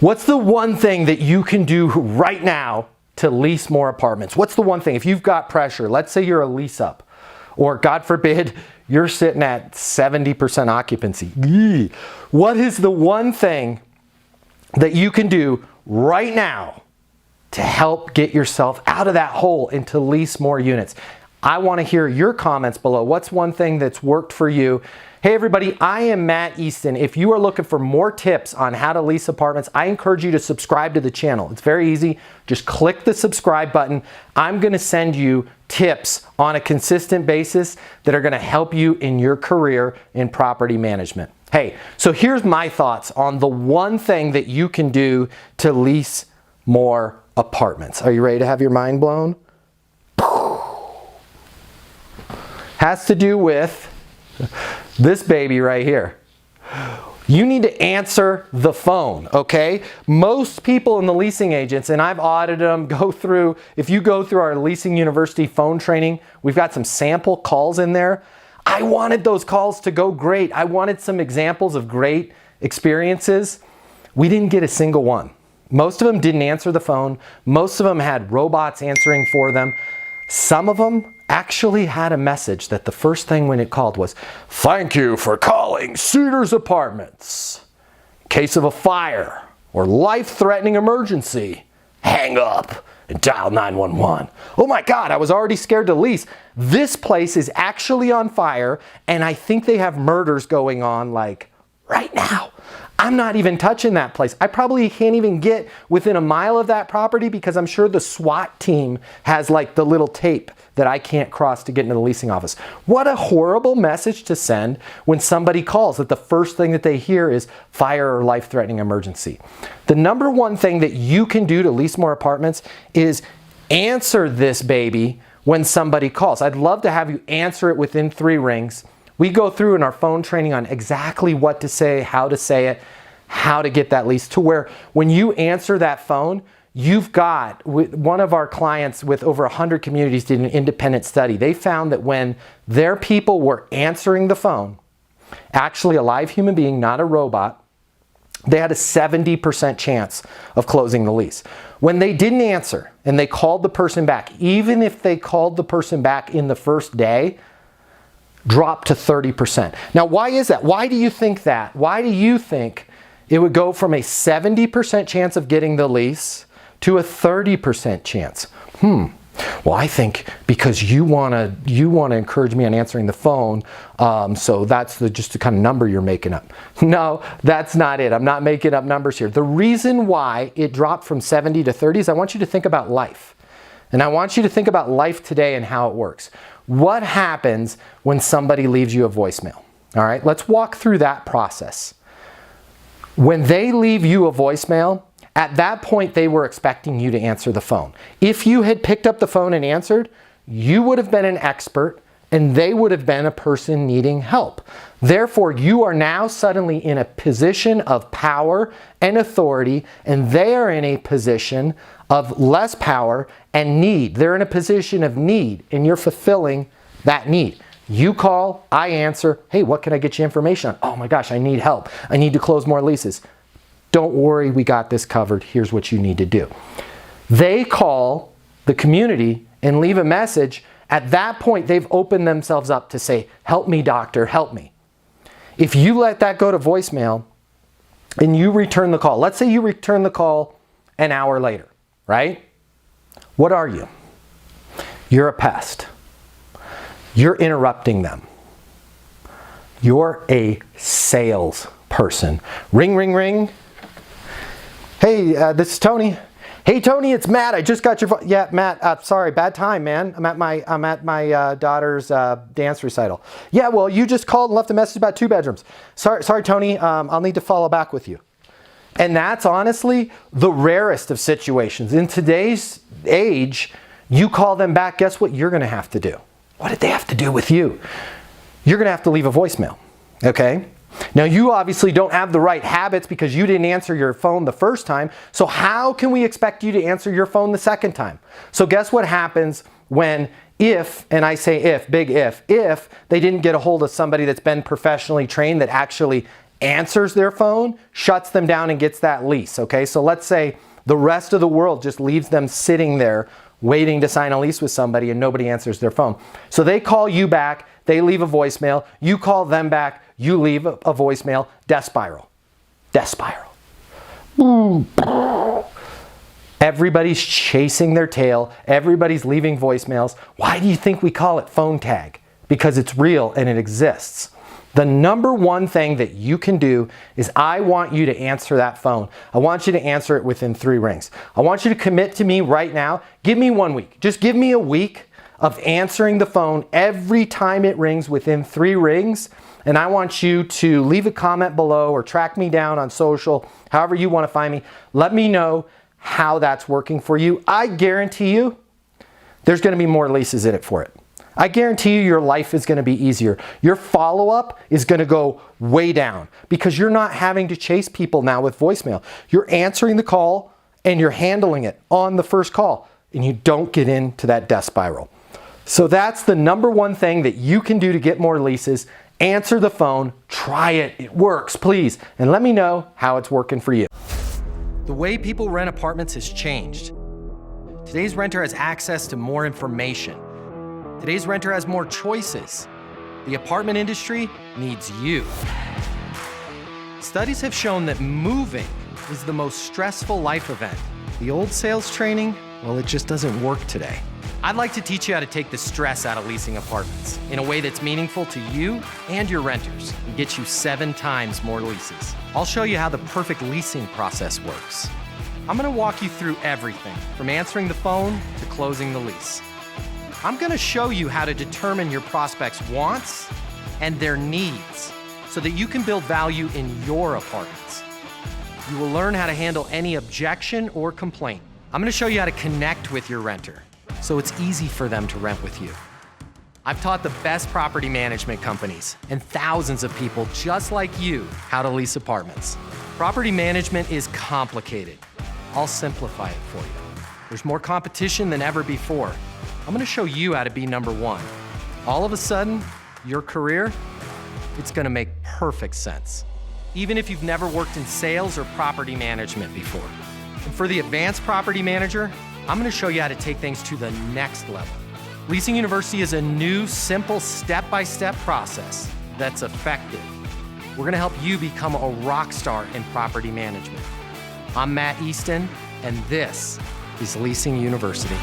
What's the one thing that you can do right now to lease more apartments? What's the one thing? If you've got pressure, let's say you're a lease up, or God forbid, you're sitting at 70% occupancy. What is the one thing that you can do right now to help get yourself out of that hole and to lease more units? I want to hear your comments below. What's one thing that's worked for you? Hey everybody, I am Matt Easton. If you are looking for more tips on how to lease apartments, I encourage you to subscribe to the channel. It's very easy. Just click the subscribe button. I'm going to send you tips on a consistent basis that are going to help you in your career in property management. Hey, so here's my thoughts on the one thing that you can do to lease more apartments. Are you ready to have your mind blown? Has to do with this baby right here. You need to answer the phone, okay? Most people in the leasing agents, and I've audited them, if you go through our Leasing University phone training, we've got some sample calls in there. I wanted those calls to go great. I wanted some examples of great experiences. We didn't get a single one. Most of them didn't answer the phone. Most of them had robots answering for them. Some of them actually had a message that the first thing when it called was, "Thank you for calling Cedars Apartments. In case of a fire or life-threatening emergency, hang up and dial 911. Oh my God, I was already scared to lease. This place is actually on fire and I think they have murders going on like right now. I'm not even touching that place. I probably can't even get within a mile of that property because I'm sure the SWAT team has like the little tape that I can't cross to get into the leasing office." What a horrible message to send when somebody calls that the first thing that they hear is fire or life-threatening emergency. The number one thing that you can do to lease more apartments is answer this baby when somebody calls. I'd love to have you answer it within 3 rings. We go through in our phone training on exactly what to say, how to say it, how to get that lease, to where when you answer that phone, you've got, one of our clients with over 100 communities did an independent study. They found that when their people were answering the phone, actually a live human being, not a robot, they had a 70% chance of closing the lease. When they didn't answer and they called the person back, even if they called the person back in the first day, dropped to 30%. Now, why is that? Why do you think that? Why do you think it would go from a 70% chance of getting the lease to a 30% chance? Well, I think because you wanna encourage me on answering the phone, so that's just the kind of number you're making up. No, that's not it. I'm not making up numbers here. The reason why it dropped from 70 to 30 is I want you to think about life. And I want you to think about life today and how it works. What happens when somebody leaves you a voicemail? All right, let's walk through that process. When they leave you a voicemail, at that point they were expecting you to answer the phone. If you had picked up the phone and answered, you would have been an expert and they would have been a person needing help. Therefore, you are now suddenly in a position of power and authority, and they are in a position of less power and need. They're in a position of need, and you're fulfilling that need. You call, I answer, "Hey, what can I get you information on?" "Oh my gosh, I need help. I need to close more leases." "Don't worry, we got this covered. Here's what you need to do." They call the community and leave a message. At that point, they've opened themselves up to say, "Help me, doctor, help me." If you let that go to voicemail and you return the call, let's say you return the call an hour later, right? What are you? You're a pest. You're interrupting them. You're a salesperson. Ring, ring, ring. "Hey, this is Tony." "Hey Tony, it's Matt. I just got your phone." "Yeah, Matt. Sorry, bad time, man. I'm at my daughter's dance recital." "Yeah, well, you just called and left a message about 2 bedrooms. Sorry, Tony. I'll need to follow back with you." And that's honestly the rarest of situations. In today's age, you call them back. Guess what you're going to have to do? What did they have to do with you? You're going to have to leave a voicemail. Okay. Now, you obviously don't have the right habits because you didn't answer your phone the first time. So how can we expect you to answer your phone the second time? So guess what happens when, if, and I say if, big if they didn't get a hold of somebody that's been professionally trained that actually answers their phone, shuts them down and gets that lease, okay? So let's say the rest of the world just leaves them sitting there waiting to sign a lease with somebody and nobody answers their phone. So they call you back, they leave a voicemail, you call them back, you leave a voicemail, death spiral. Death spiral. Everybody's chasing their tail, everybody's leaving voicemails. Why do you think we call it phone tag? Because it's real and it exists. The number one thing that you can do is I want you to answer that phone. I want you to answer it within 3 rings. I want you to commit to me right now. Give me 1 week. Just give me a week of answering the phone every time it rings within 3 rings. And I want you to leave a comment below or track me down on social, however you want to find me. Let me know how that's working for you. I guarantee you there's going to be more leases in it for it. I guarantee you your life is going to be easier. Your follow-up is going to go way down because you're not having to chase people now with voicemail. You're answering the call and you're handling it on the first call and you don't get into that death spiral. So that's the number one thing that you can do to get more leases. Answer the phone, try it, it works, please. And let me know how it's working for you. The way people rent apartments has changed. Today's renter has access to more information. Today's renter has more choices. The apartment industry needs you. Studies have shown that moving is the most stressful life event. The old sales training, well, it just doesn't work today. I'd like to teach you how to take the stress out of leasing apartments in a way that's meaningful to you and your renters and get you 7 times more leases. I'll show you how the perfect leasing process works. I'm gonna walk you through everything from answering the phone to closing the lease. I'm gonna show you how to determine your prospects' wants and their needs so that you can build value in your apartments. You will learn how to handle any objection or complaint. I'm gonna show you how to connect with your renter so it's easy for them to rent with you. I've taught the best property management companies and thousands of people just like you how to lease apartments. Property management is complicated. I'll simplify it for you. There's more competition than ever before. I'm gonna show you how to be number 1. All of a sudden, your career, it's gonna make perfect sense. Even if you've never worked in sales or property management before. And for the advanced property manager, I'm gonna show you how to take things to the next level. Leasing University is a new, simple, step-by-step process that's effective. We're gonna help you become a rock star in property management. I'm Matt Easton, and this is Leasing University.